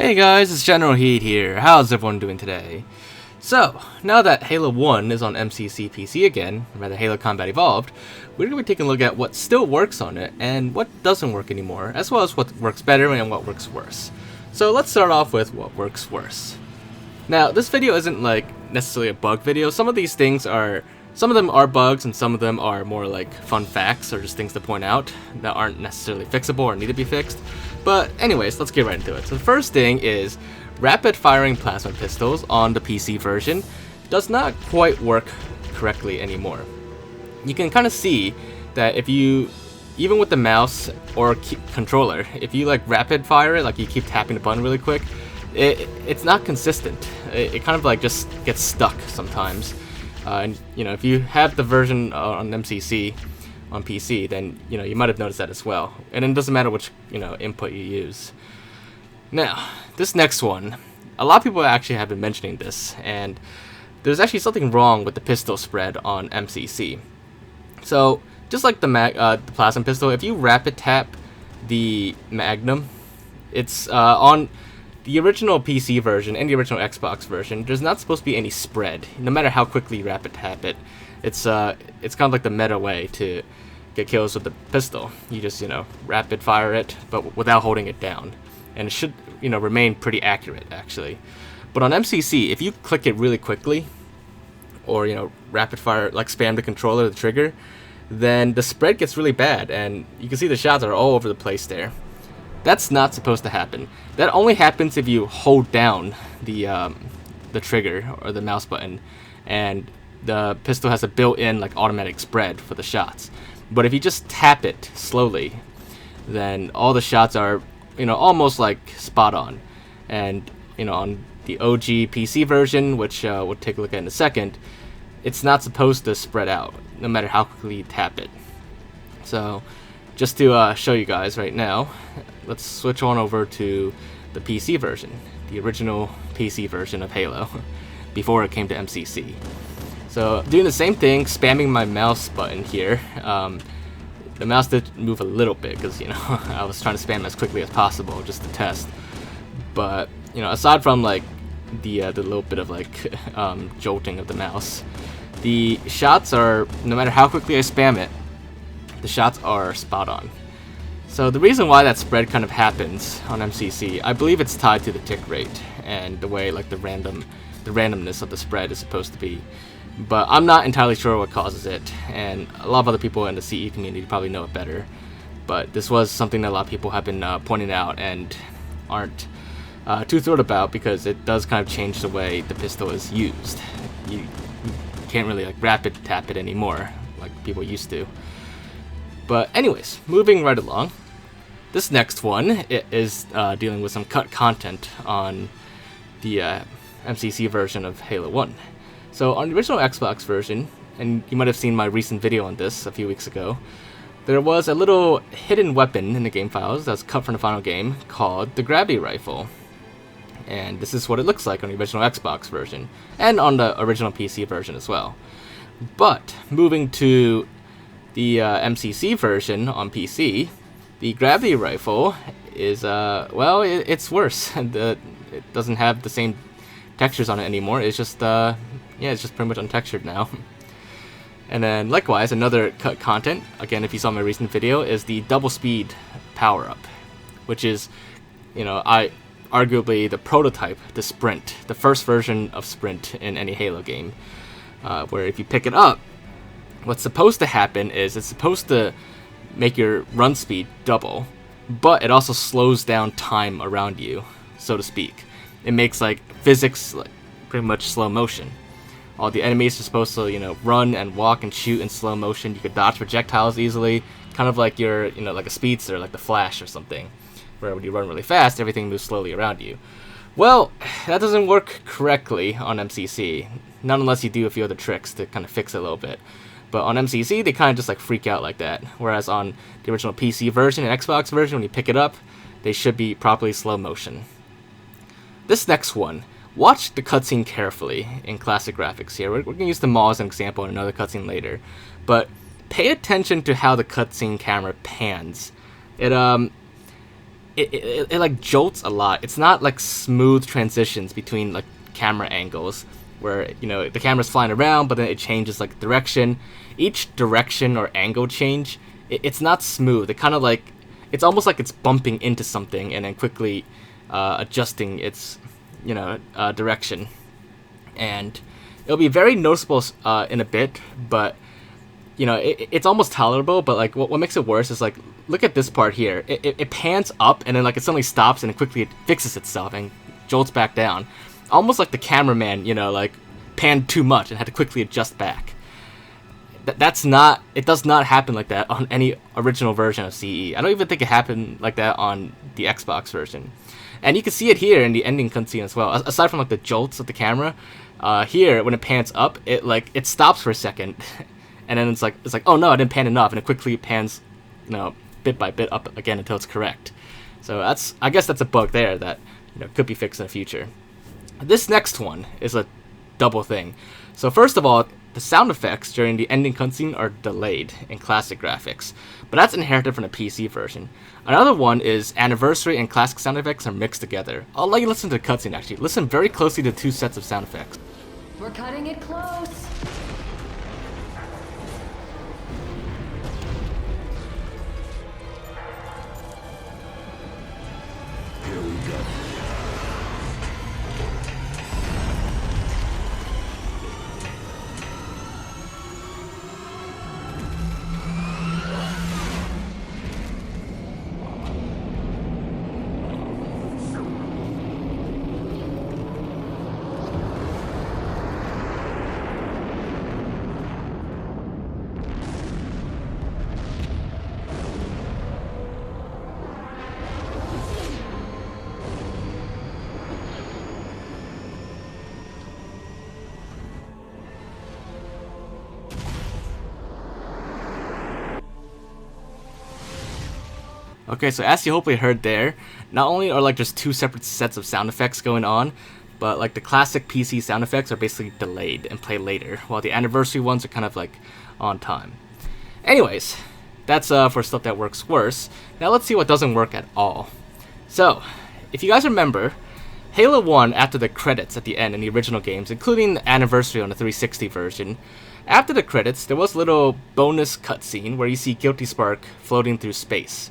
Hey guys, it's Generalkidd here. How's everyone doing today? So, now that Halo 1 is on MCC PC again, or rather Halo Combat Evolved, we're going to be taking a look at what still works on it and what doesn't work anymore, as well as what works better and what works worse. So let's start off with what works worse. Now, this video isn't like necessarily a bug video. Some of these things are, some of them are bugs and some of them are more like fun facts or just things to point out that aren't necessarily fixable or need to be fixed. But anyways, let's get right into it. So the first thing is rapid firing plasma pistols on the PC version does not quite work correctly anymore. You can kind of see that if you, even with the mouse or controller, if you like rapid fire it, like you keep tapping the button really quick, it's not consistent. It kind of like just gets stuck sometimes. And you know, if you have the version on MCC on PC, then you know you might have noticed that as well. And it doesn't matter which input you use. Now, this next one, a lot of people actually have been mentioning this, and there's actually something wrong with the pistol spread on MCC. So, just like the plasma pistol, if you rapid tap the Magnum, it's on the original PC version and the original Xbox version, there's not supposed to be any spread, no matter how quickly you rapid tap it. It's kind of like the meta way to get kills with the pistol. You just, rapid fire it, but without holding it down. And it should, remain pretty accurate, actually. But on MCC, if you click it really quickly, or, rapid fire, like spam the controller, the trigger, then the spread gets really bad, and you can see the shots are all over the place there. That's not supposed to happen. That only happens if you hold down the trigger or the mouse button, and the pistol has a built-in like automatic spread for the shots. But if you just tap it slowly, then all the shots are almost like spot on. And on the OG PC version, which we'll take a look at in a second, it's not supposed to spread out no matter how quickly you tap it. So just to show you guys right now, let's switch on over to the PC version, the original PC version of Halo before it came to MCC. So doing the same thing, spamming my mouse button here. The mouse did move a little bit because I was trying to spam as quickly as possible just to test. But aside from like the little bit of like jolting of the mouse, the shots are, no matter how quickly I spam it, the shots are spot on. So the reason why that spread kind of happens on MCC, I believe it's tied to the tick rate and the way like the randomness of the spread is supposed to be. But I'm not entirely sure what causes it, and a lot of other people in the CE community probably know it better. But this was something that a lot of people have been pointing out and aren't too thrilled about, because it does kind of change the way the pistol is used. You can't really like rapid tap it anymore like people used to. But anyways, moving right along, this next one is dealing with some cut content on the MCC version of Halo 1. So on the original Xbox version, and you might have seen my recent video on this a few weeks ago, there was a little hidden weapon in the game files that's cut from the final game called the gravity rifle. And this is what it looks like on the original Xbox version, and on the original PC version as well. But moving to the MCC version on PC, the gravity rifle is, well, it's worse. It doesn't have the same textures on it anymore. It's just, it's just pretty much untextured now. And then, likewise, another cut content, again, if you saw my recent video, is the double speed power-up, which is, arguably the prototype, the Sprint, the first version of Sprint in any Halo game, where if you pick it up, what's supposed to happen is it's supposed to make your run speed double, but it also slows down time around you, so to speak. It makes like physics like pretty much slow motion. All the enemies are supposed to, run and walk and shoot in slow motion. You could dodge projectiles easily, kind of like you're, like a speedster, like the Flash or something, where when you run really fast, everything moves slowly around you. Well, that doesn't work correctly on MCC, not unless you do a few other tricks to kind of fix it a little bit. But on MCC, they kind of just like freak out like that. Whereas on the original PC version and Xbox version, when you pick it up, they should be properly slow motion. This next one, watch the cutscene carefully in classic graphics here. We're going to use the mall as an example in another cutscene later. But pay attention to how the cutscene camera pans. It it like jolts a lot. It's not like smooth transitions between like camera angles where, you know, the camera's flying around, but then it changes like direction. Each direction or angle change, it's not smooth. It kind of like, it's almost like it's bumping into something and then quickly adjusting its, you know, direction. And it'll be very noticeable in a bit, but you know, it's almost tolerable. But like what makes it worse is like, look at this part here. It pans up and then like it suddenly stops and then quickly it fixes itself and jolts back down, almost like the cameraman, you know, like panned too much and had to quickly adjust back. That's not, it does not happen like that on any original version of CE. I don't even think it happened like that on the Xbox version. And you can see it here in the ending cutscene as well. Aside from like the jolts of the camera, here when it pans up, it stops for a second, and then it's like oh no, I didn't pan enough, and it quickly pans, you know, bit by bit up again until it's correct. So I guess that's a bug there that, you know, could be fixed in the future. This next one is a double thing. So first of all, the sound effects during the ending cutscene are delayed in classic graphics, but that's inherited from the PC version. Another one is anniversary and classic sound effects are mixed together. I'll let you listen to the cutscene actually. Listen very closely to 2 sets of sound effects. We're cutting it close. Here we go. Okay, so as you hopefully heard there, not only are like just 2 separate sets of sound effects going on, but like the classic PC sound effects are basically delayed and play later, while the anniversary ones are kind of like on time. Anyways, that's for stuff that works worse. Now let's see what doesn't work at all. So, if you guys remember, Halo 1, after the credits at the end in the original games, including the anniversary on the 360 version, after the credits, there was a little bonus cutscene where you see Guilty Spark floating through space.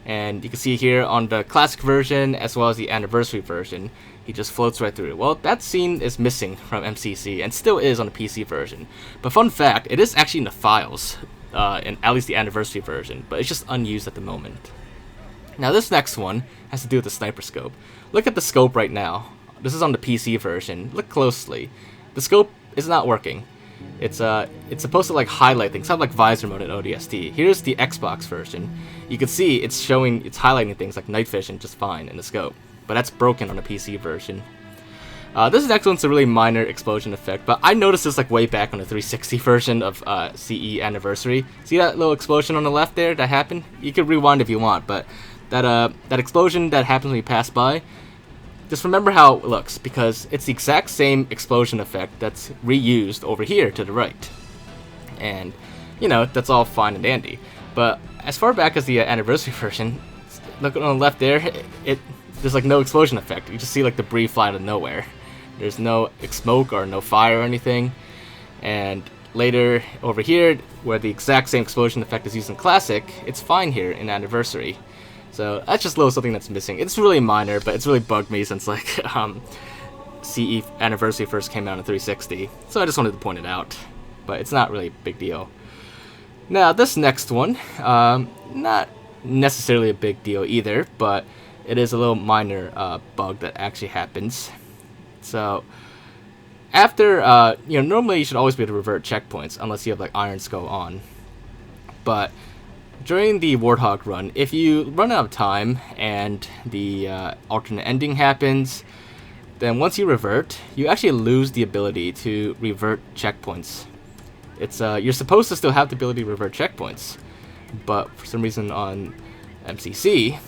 And you can see here on the classic version as well as the anniversary version, he just floats right through. Well, that scene is missing from MCC and still is on the PC version. But fun fact, it is actually in the files, in at least the anniversary version, but it's just unused at the moment. Now this next one has to do with the sniper scope. Look at the scope right now. This is on the PC version. Look closely. The scope is not working. It's supposed to like highlight things, kind of like visor mode in ODST. Here's the Xbox version. You can see it's highlighting things like night vision just fine in the scope, but that's broken on the PC version. This next one's a really minor explosion effect, but I noticed this like way back on the 360 version of CE Anniversary. See that little explosion on the left there that happened? You could rewind if you want, but that explosion that happens when you pass by, just remember how it looks, because it's the exact same explosion effect that's reused over here to the right. And, you know, that's all fine and dandy. But as far back as the anniversary version, look on the left there, there's like no explosion effect. You just see like debris fly out of nowhere. There's no smoke or no fire or anything. And later over here, where the exact same explosion effect is used in Classic, it's fine here in Anniversary. So that's just a little something that's missing. It's really minor, but it's really bugged me since like CE Anniversary first came out in 360. So I just wanted to point it out, but it's not really a big deal. Now this next one, not necessarily a big deal either, but it is a little minor bug that actually happens. So after, normally you should always be able to revert checkpoints unless you have like Iron Skull on. But during the Warthog run, if you run out of time and the alternate ending happens, then once you revert, you actually lose the ability to revert checkpoints. It's you're supposed to still have the ability to revert checkpoints, but for some reason on MCC,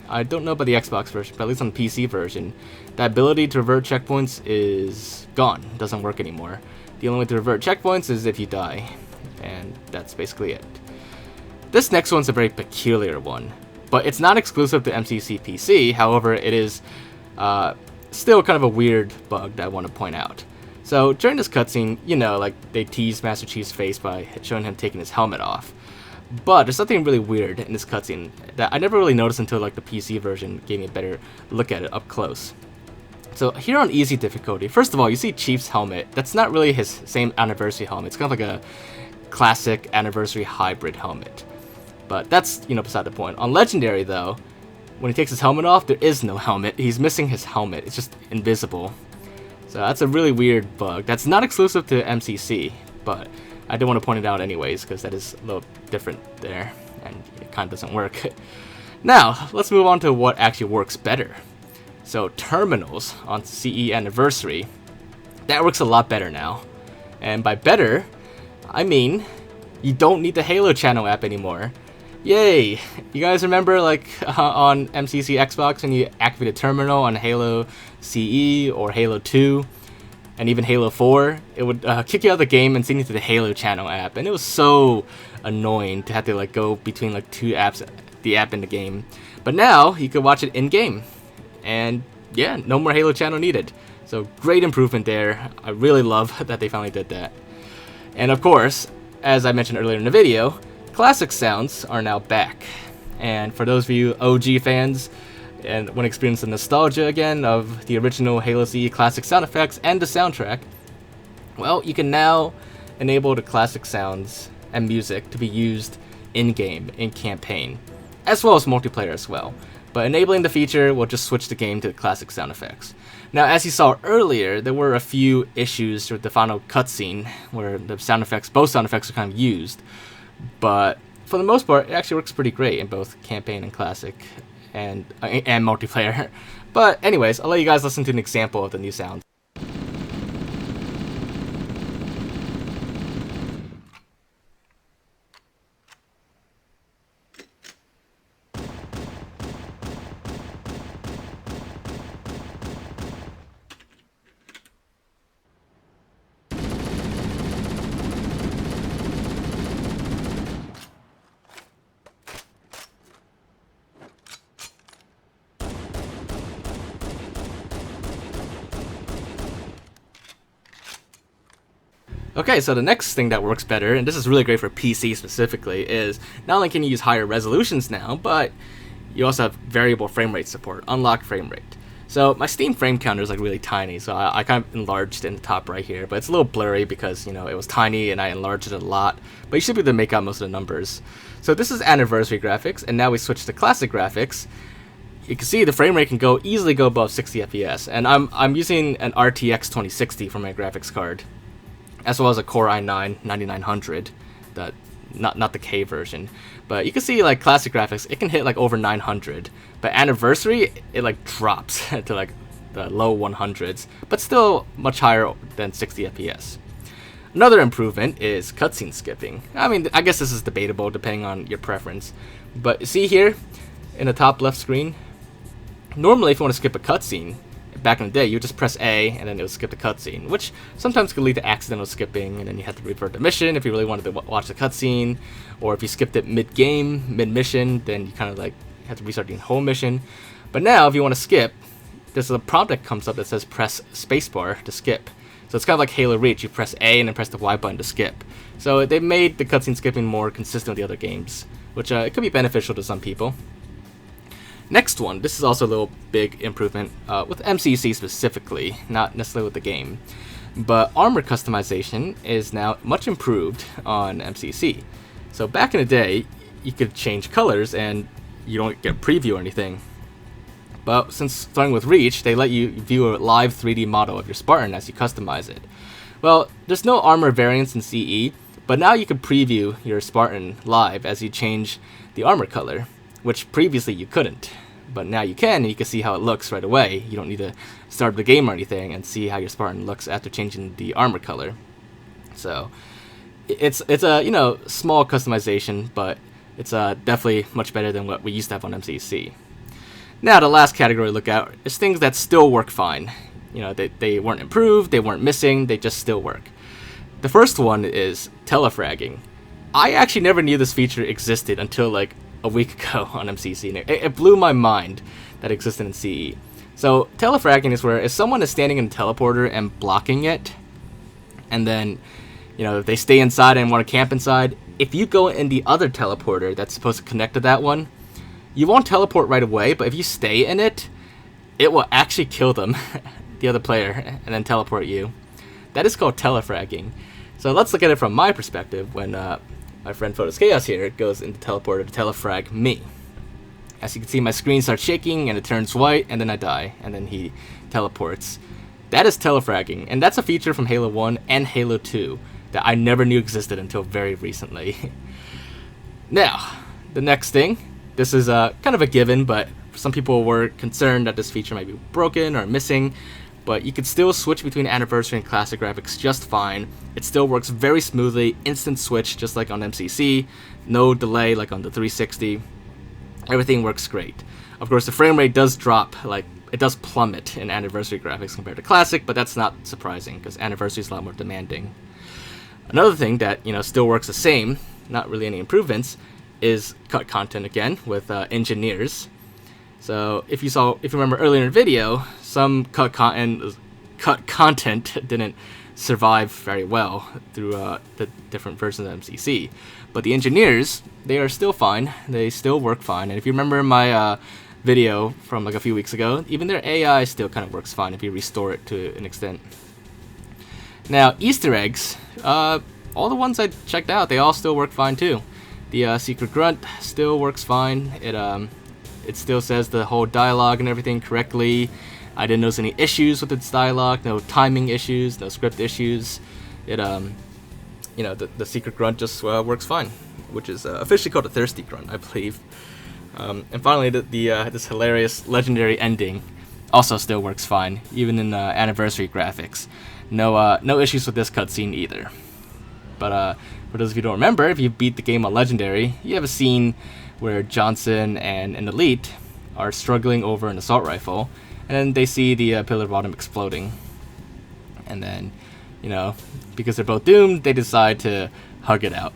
I don't know about the Xbox version, but at least on the PC version, that ability to revert checkpoints is gone. It doesn't work anymore. The only way to revert checkpoints is if you die, and that's basically it. This next one's a very peculiar one. but it's not exclusive to MCC PC. However, it is still kind of a weird bug that I want to point out. So during this cutscene, you know, like they tease Master Chief's face by showing him taking his helmet off. But there's something really weird in this cutscene that I never really noticed until like the PC version gave me a better look at it up close. So here on easy difficulty, first of all, you see Chief's helmet. That's not really his same anniversary helmet. It's kind of like a classic anniversary hybrid helmet. But that's, you know, beside the point. On Legendary though, when he takes his helmet off, there is no helmet. He's missing his helmet. It's just invisible. So that's a really weird bug. That's not exclusive to MCC, but I do want to point it out anyways, because that is a little different there, and it kind of doesn't work. Now, let's move on to what actually works better. So terminals on CE Anniversary, that works a lot better now. And by better, I mean you don't need the Halo channel app anymore. Yay! You guys remember like on MCC Xbox when you activate a terminal on Halo CE or Halo 2 and even Halo 4, it would kick you out of the game and send you to the Halo channel app, and it was so annoying to have to like go between like two apps, the app and the game. But now you could watch it in game, and yeah, no more Halo channel needed. So great improvement there. I really love that they finally did that. And of course, as I mentioned earlier in the video, classic sounds are now back. And for those of you OG fans and want to experience the nostalgia again of the original Halo CE classic sound effects and the soundtrack, well, you can now enable the classic sounds and music to be used in-game, in campaign, as well as multiplayer as well. But enabling the feature will just switch the game to the classic sound effects. Now, as you saw earlier, there were a few issues with the final cutscene where the sound effects, both sound effects are kind of used. But for the most part, it actually works pretty great in both campaign and classic and multiplayer. But anyways, I'll let you guys listen to an example of the new sound. Okay, so the next thing that works better, and this is really great for PC specifically, is not only can you use higher resolutions now, but you also have variable frame rate support, unlocked frame rate. So my Steam frame counter is like really tiny, so I kind of enlarged it in the top right here, but it's a little blurry because, you know, it was tiny and I enlarged it a lot, but you should be able to make out most of the numbers. So this is anniversary graphics, and now we switch to classic graphics. You can see the frame rate can easily go above 60 FPS, and I'm using an RTX 2060 for my graphics card, as well as a Core i9 9900, not the K version. But you can see like classic graphics, it can hit like over 900, but anniversary, it like drops to like the low 100s, but still much higher than 60 FPS. Another improvement is cutscene skipping. I mean, I guess this is debatable depending on your preference, but see here in the top left screen, normally if you want to skip a cutscene, back in the day, you would just press A and then it would skip the cutscene, which sometimes could lead to accidental skipping, and then you had to revert the mission if you really wanted to watch the cutscene, or if you skipped it mid-game, mid-mission, then you kind of like had to restart the whole mission. But now, if you want to skip, there's a prompt that comes up that says press spacebar to skip. So it's kind of like Halo Reach, you press A and then press the Y button to skip. So they made the cutscene skipping more consistent with the other games, which it could be beneficial to some people. Next one, this is also a little big improvement with MCC specifically, not necessarily with the game. But armor customization is now much improved on MCC. So back in the day, you could change colors and you don't get a preview or anything. But since starting with Reach, they let you view a live 3D model of your Spartan as you customize it. Well, there's no armor variants in CE, but now you can preview your Spartan live as you change the armor color, which previously you couldn't. But now you can, and you can see how it looks right away. You don't need to start the game or anything and see how your Spartan looks after changing the armor color. So it's a small customization, but it's definitely much better than what we used to have on MCC. Now the last category to look at is things that still work fine. You know, they weren't improved, they weren't missing, they just still work. The first one is Telefragging. I actually never knew this feature existed until like a week ago on MCC, and it blew my mind that it existed in CE. So Telefragging is where if someone is standing in a teleporter and blocking it, and then, you know, if they stay inside and want to camp inside, if you go in the other teleporter that's supposed to connect to that one, you won't teleport right away, but if you stay in it, it will actually kill them, the other player, and then teleport you. That is called telefragging. So let's look at it from my perspective when my friend Photos Chaos here goes into teleporter to telefrag me. As you can see, my screen starts shaking and it turns white, and then I die, and then he teleports. That is telefragging, and that's a feature from Halo 1 and Halo 2 that I never knew existed until very recently. Now, the next thing, this is kind of a given, but some people were concerned that this feature might be broken or missing, but you can still switch between Anniversary and Classic graphics just fine. It still works very smoothly, instant switch just like on MCC, no delay like on the 360. Everything works great. Of course, the frame rate does drop, like it does plummet in Anniversary graphics compared to Classic, but that's not surprising because Anniversary is a lot more demanding. Another thing that, you know, still works the same, not really any improvements, is cut content again with engineers. So if you remember earlier in the video, some cut content didn't survive very well through the different versions of MCC, but the engineers, they are still fine. They still work fine. And if you remember my video from like a few weeks ago, even their AI still kind of works fine if you restore it to an extent. Now, Easter eggs, all the ones I checked out, they all still work fine too. The secret grunt still works fine. It still says the whole dialogue and everything correctly. I didn't notice any issues with its dialogue, no timing issues, no script issues. It you know, the secret grunt just works fine, which is officially called a thirsty grunt, I believe. And finally, this hilarious legendary ending also still works fine, even in Anniversary graphics. No issues with this cutscene either. But for those of you who don't remember, if you beat the game on Legendary, you have a scene where Johnson and an Elite are struggling over an assault rifle, and then they see the pillar bottom exploding. And then, you know, because they're both doomed, they decide to hug it out.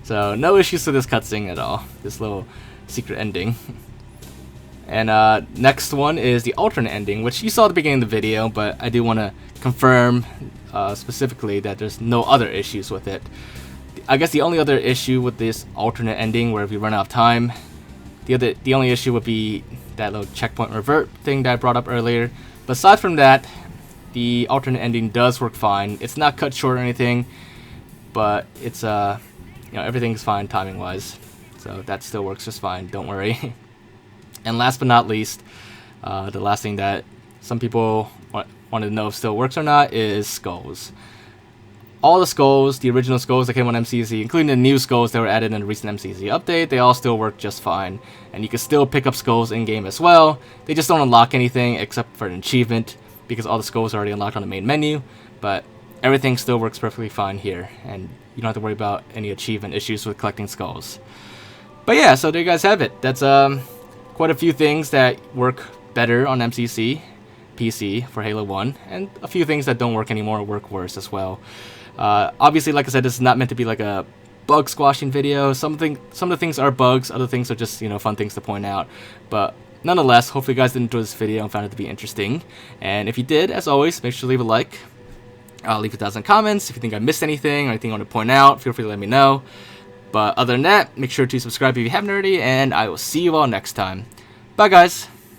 So no issues with this cutscene at all, this little secret ending. And next one is the alternate ending, which you saw at the beginning of the video, but I do want to confirm specifically that there's no other issues with it. I guess the only other issue with this alternate ending, where if you run out of time, the only issue would be that little checkpoint revert thing that I brought up earlier. But aside from that, the alternate ending does work fine. It's not cut short or anything, but it's you know, everything's fine timing wise, so that still works just fine. Don't worry. And last but not least, the last thing that some people wanted to know if still works or not is skulls. All the skulls, the original skulls that came on MCC, including the new skulls that were added in the recent MCC update, they all still work just fine. And you can still pick up skulls in-game as well. They just don't unlock anything except for an achievement, because all the skulls are already unlocked on the main menu. But everything still works perfectly fine here, and you don't have to worry about any achievement issues with collecting skulls. But yeah, so there you guys have it. That's quite a few things that work better on MCC PC for Halo 1, and a few things that don't work anymore work worse as well. Obviously, like I said, this is not meant to be like a bug squashing video. Some of the things are bugs, other things are just, you know, fun things to point out. But nonetheless, hopefully you guys did enjoy this video and found it to be interesting. And if you did, as always, make sure to leave a like. Leave 1,000 comments. If you think I missed anything or anything you want to point out, feel free to let me know. But other than that, make sure to subscribe if you haven't already, and I will see you all next time. Bye, guys!